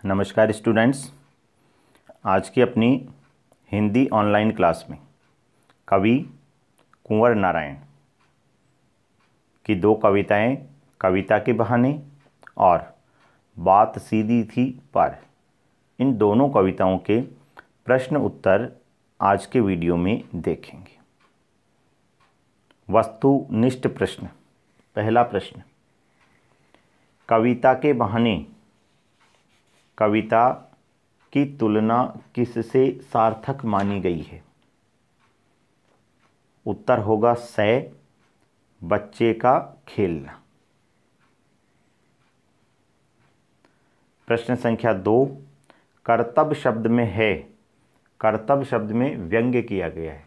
नमस्कार स्टूडेंट्स। आज की अपनी हिंदी ऑनलाइन क्लास में कवि कुंवर नारायण की दो कविताएं, कविता के बहाने और बात सीधी थी पर, इन दोनों कविताओं के प्रश्न उत्तर आज के वीडियो में देखेंगे। वस्तुनिष्ठ प्रश्न। पहला प्रश्न, कविता के बहाने कविता की तुलना किससे सार्थक मानी गई है? उत्तर होगा सै, बच्चे का खेलना। प्रश्न संख्या 2, कर्तव्य शब्द में है, कर्तव्य शब्द में व्यंग्य किया गया है।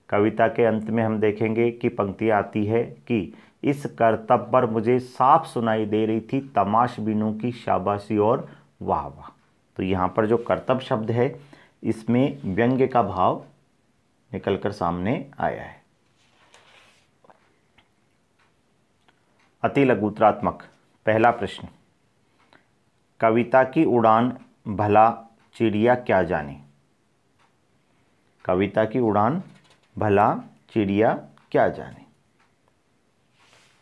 कविता के अंत में हम देखेंगे कि पंक्तियाँ आती है कि इस कर्तव्य पर मुझे साफ सुनाई दे रही थी तमाशबीनों की शाबाशी और वाह वाह। तो यहाँ पर जो कर्तव्य शब्द है इसमें व्यंग्य का भाव निकलकर सामने आया है। अति लघुत्रात्मक। पहला प्रश्न, कविता की उड़ान भला चिड़िया क्या जाने? कविता की उड़ान भला चिड़िया क्या जाने।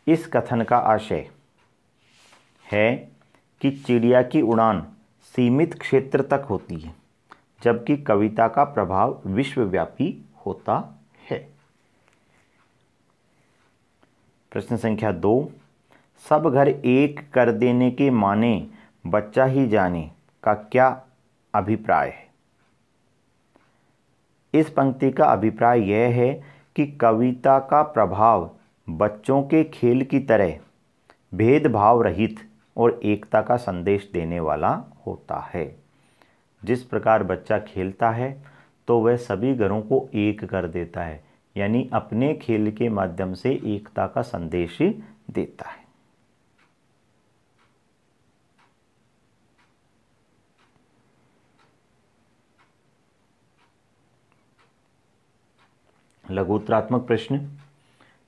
इस कथन का आशय है कि चिड़िया की उड़ान सीमित क्षेत्र तक होती है, जबकि कविता का प्रभाव विश्वव्यापी होता है। प्रश्न संख्या 2, सब घर एक कर देने के माने बच्चा ही जाने का क्या अभिप्राय है? इस पंक्ति का अभिप्राय यह है कि कविता का प्रभाव बच्चों के खेल की तरह भेदभाव रहित और एकता का संदेश देने वाला होता है। जिस प्रकार बच्चा खेलता है तो वह सभी घरों को एक कर देता है, यानी अपने खेल के माध्यम से एकता का संदेश देता है। लघुत्रात्मक प्रश्न।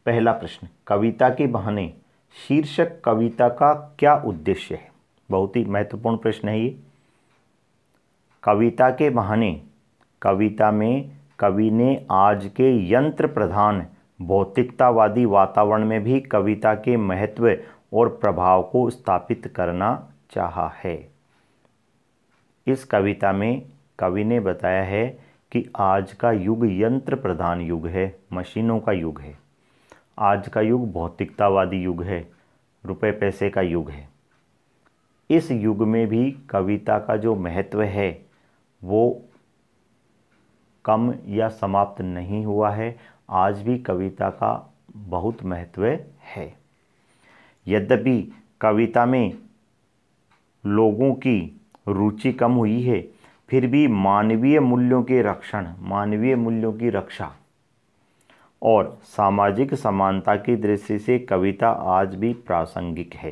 पहला प्रश्न, कविता के बहाने शीर्षक कविता का क्या उद्देश्य है? बहुत ही महत्वपूर्ण प्रश्न है ये। कविता के बहाने कविता में कवि ने आज के यंत्र प्रधान भौतिकतावादी वातावरण में भी कविता के महत्व और प्रभाव को स्थापित करना चाहा है। इस कविता में कवि ने बताया है कि आज का युग यंत्र प्रधान युग है, मशीनों का युग है। आज का युग भौतिकतावादी युग है, रुपए पैसे का युग है। इस युग में भी कविता का जो महत्व है वो कम या समाप्त नहीं हुआ है। आज भी कविता का बहुत महत्व है। यद्यपि कविता में लोगों की रुचि कम हुई है, फिर भी मानवीय मूल्यों के रक्षण, मानवीय मूल्यों की रक्षा और सामाजिक समानता की दृष्टि से कविता आज भी प्रासंगिक है।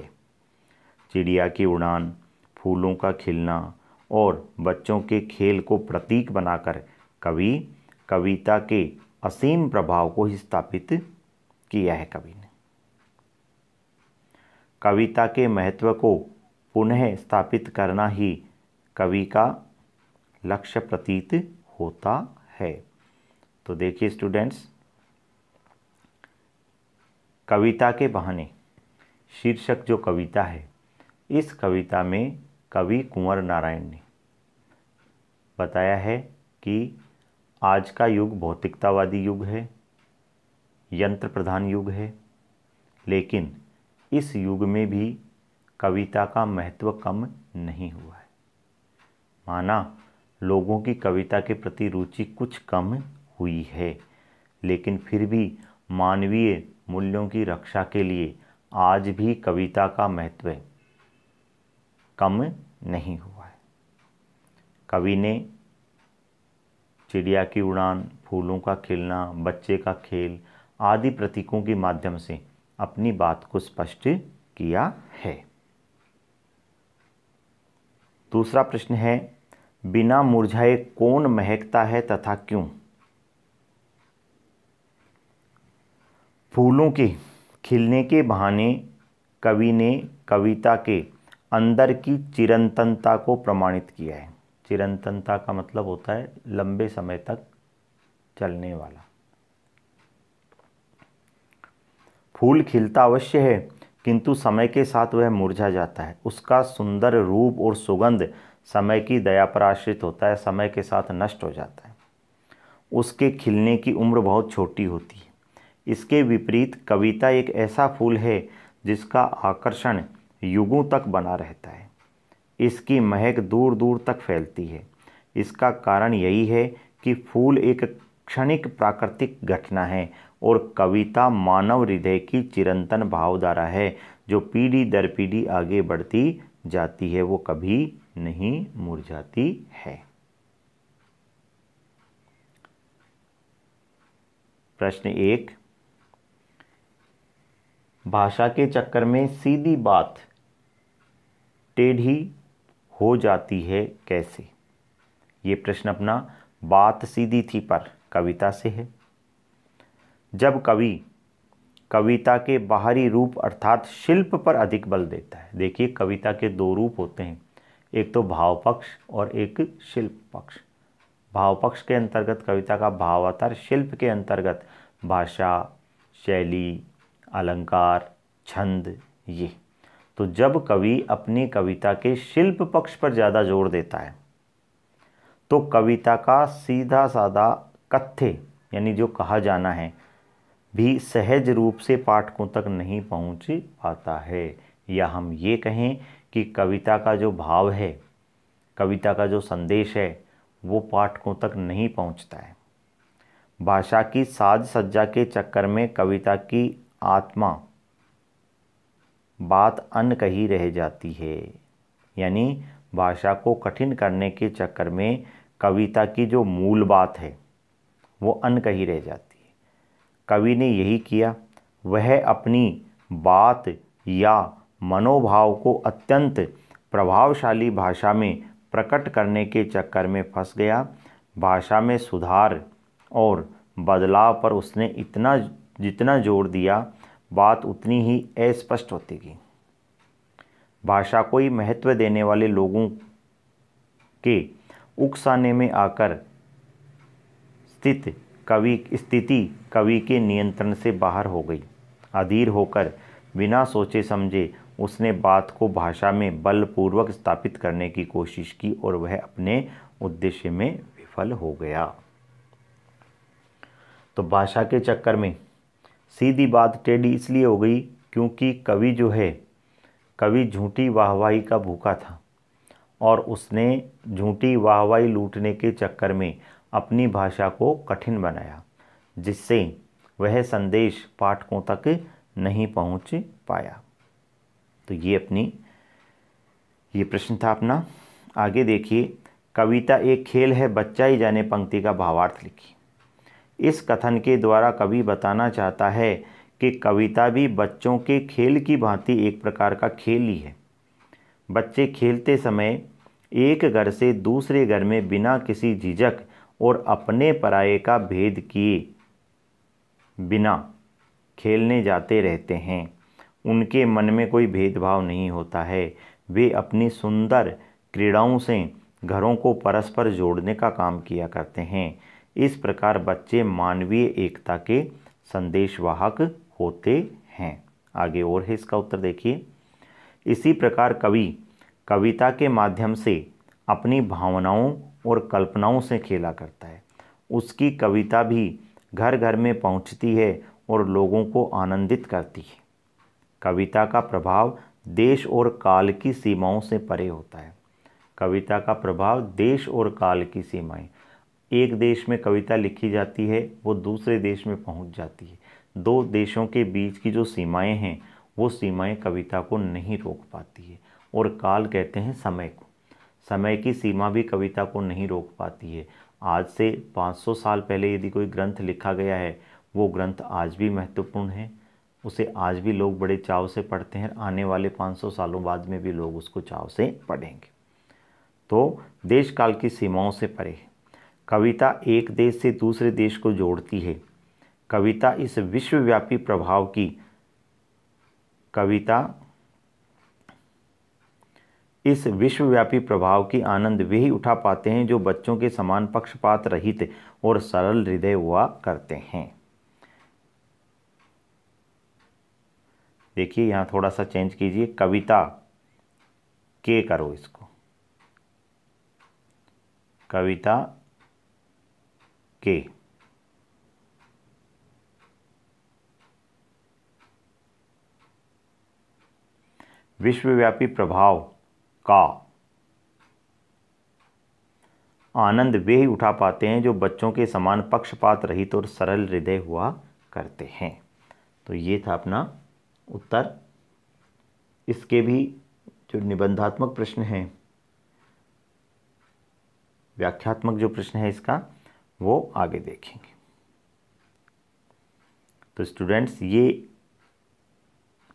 चिड़िया की उड़ान, फूलों का खिलना और बच्चों के खेल को प्रतीक बनाकर कवि कविता के असीम प्रभाव को ही स्थापित किया है। कवि ने कविता के महत्व को पुनः स्थापित करना ही कवि का लक्ष्य प्रतीत होता है। तो देखिए स्टूडेंट्स, कविता के बहाने शीर्षक जो कविता है, इस कविता में कवि कुंवर नारायण ने बताया है कि आज का युग भौतिकतावादी युग है, यंत्र प्रधान युग है, लेकिन इस युग में भी कविता का महत्व कम नहीं हुआ है। माना लोगों की कविता के प्रति रुचि कुछ कम हुई है, लेकिन फिर भी मानवीय मूल्यों की रक्षा के लिए आज भी कविता का महत्व कम नहीं हुआ है। कवि ने चिड़िया की उड़ान, फूलों का खिलना, बच्चे का खेल आदि प्रतीकों के माध्यम से अपनी बात को स्पष्ट किया है। दूसरा प्रश्न है, बिना मुरझाए कौन महकता है तथा क्यों? फूलों के खिलने के बहाने कवि ने कविता के अंदर की चिरंतनता को प्रमाणित किया है। चिरंतनता का मतलब होता है लंबे समय तक चलने वाला। फूल खिलता अवश्य है, किंतु समय के साथ वह मुरझा जाता है। उसका सुंदर रूप और सुगंध समय की दया पर आश्रित होता है, समय के साथ नष्ट हो जाता है। उसके खिलने की उम्र बहुत छोटी होती है। इसके विपरीत कविता एक ऐसा फूल है जिसका आकर्षण युगों तक बना रहता है। इसकी महक दूर दूर तक फैलती है। इसका कारण यही है कि फूल एक क्षणिक प्राकृतिक घटना है और कविता मानव हृदय की चिरंतन भावधारा है जो पीढ़ी दर पीढ़ी आगे बढ़ती जाती है, वो कभी नहीं मुरझाती है। प्रश्न 1, भाषा के चक्कर में सीधी बात टेढ़ी हो जाती है कैसे? ये प्रश्न अपना बात सीधी थी पर कविता से है। जब कवि कविता के बाहरी रूप अर्थात शिल्प पर अधिक बल देता है। देखिए, कविता के दो रूप होते हैं, एक तो भाव पक्ष और एक शिल्प पक्ष। भाव पक्ष के अंतर्गत कविता का भावार्थ, शिल्प के अंतर्गत भाषा, शैली, अलंकार, छंद। ये तो जब कवि अपनी कविता के शिल्प पक्ष पर ज़्यादा जोर देता है तो कविता का सीधा साधा कथ्य यानी जो कहा जाना है भी सहज रूप से पाठकों तक नहीं पहुंच पाता है। या हम ये कहें कि कविता का जो भाव है, कविता का जो संदेश है, वो पाठकों तक नहीं पहुंचता है। भाषा की साज सज्जा के चक्कर में कविता की आत्मा बात अनकही रह जाती है। यानी भाषा को कठिन करने के चक्कर में कविता की जो मूल बात है वो अनकही रह जाती है। कवि ने यही किया। वह अपनी बात या मनोभाव को अत्यंत प्रभावशाली भाषा में प्रकट करने के चक्कर में फंस गया। भाषा में सुधार और बदलाव पर उसने जितना जोर दिया, बात उतनी ही अस्पष्ट होती गई। भाषा को ही महत्व देने वाले लोगों के उकसाने में आकर स्थिति कवि के नियंत्रण से बाहर हो गई। अधीर होकर बिना सोचे समझे उसने बात को भाषा में बलपूर्वक स्थापित करने की कोशिश की और वह अपने उद्देश्य में विफल हो गया। तो भाषा के चक्कर में सीधी बात टेढ़ी इसलिए हो गई क्योंकि कवि झूठी वाहवाही का भूखा था और उसने झूठी वाहवाही लूटने के चक्कर में अपनी भाषा को कठिन बनाया, जिससे वह संदेश पाठकों तक नहीं पहुंच पाया। तो ये प्रश्न था अपना। आगे देखिए, कविता एक खेल है, बच्चा ही जाने पंक्ति का भावार्थ लिखिए। इस कथन के द्वारा कवि बताना चाहता है कि कविता भी बच्चों के खेल की भांति एक प्रकार का खेल ही है। बच्चे खेलते समय एक घर से दूसरे घर में बिना किसी झिझक और अपने पराये का भेद किए बिना खेलने जाते रहते हैं। उनके मन में कोई भेदभाव नहीं होता है। वे अपनी सुंदर क्रीड़ाओं से घरों को परस्पर जोड़ने का काम किया करते हैं। इस प्रकार बच्चे मानवीय एकता के संदेशवाहक होते हैं। आगे और है इसका उत्तर देखिए। इसी प्रकार कवि कविता के माध्यम से अपनी भावनाओं और कल्पनाओं से खेला करता है। उसकी कविता भी घर घर में पहुंचती है और लोगों को आनंदित करती है। कविता का प्रभाव देश और काल की सीमाओं से परे होता है। कविता का प्रभाव देश और काल की सीमाएं, एक देश में कविता लिखी जाती है वो दूसरे देश में पहुंच जाती है। दो देशों के बीच की जो सीमाएं हैं वो सीमाएं कविता को नहीं रोक पाती है। और काल कहते हैं समय को। समय की सीमा भी कविता को नहीं रोक पाती है। आज से 500 साल पहले यदि कोई ग्रंथ लिखा गया है, वो ग्रंथ आज भी महत्वपूर्ण है, उसे आज भी लोग बड़े चाव से पढ़ते हैं। आने वाले 500 सालों बाद में भी लोग उसको चाव से पढ़ेंगे। तो देश काल की सीमाओं से परे है। कविता एक देश से दूसरे देश को जोड़ती है। कविता इस विश्वव्यापी प्रभाव की इस विश्वव्यापी प्रभाव की आनंद वे ही उठा पाते हैं जो बच्चों के समान पक्षपात रहित और सरल हृदय हुआ करते हैं। देखिए यहाँ थोड़ा सा चेंज कीजिए, कविता के करो इसको, कविता के। विश्वव्यापी प्रभाव का आनंद वे ही उठा पाते हैं जो बच्चों के समान पक्षपात रहित और सरल हृदय हुआ करते हैं। तो ये था अपना उत्तर। इसके भी जो निबंधात्मक प्रश्न हैं, व्याख्यात्मक जो प्रश्न है इसका, वो आगे देखेंगे। तो स्टूडेंट्स, ये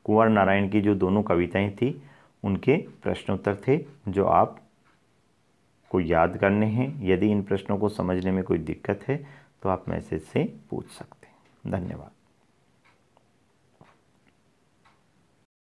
कुंवर नारायण की जो दोनों कविताएं थी उनके प्रश्नोत्तर थे जो आप को याद करने हैं। यदि इन प्रश्नों को समझने में कोई दिक्कत है तो आप मैसेज से पूछ सकते हैं। धन्यवाद।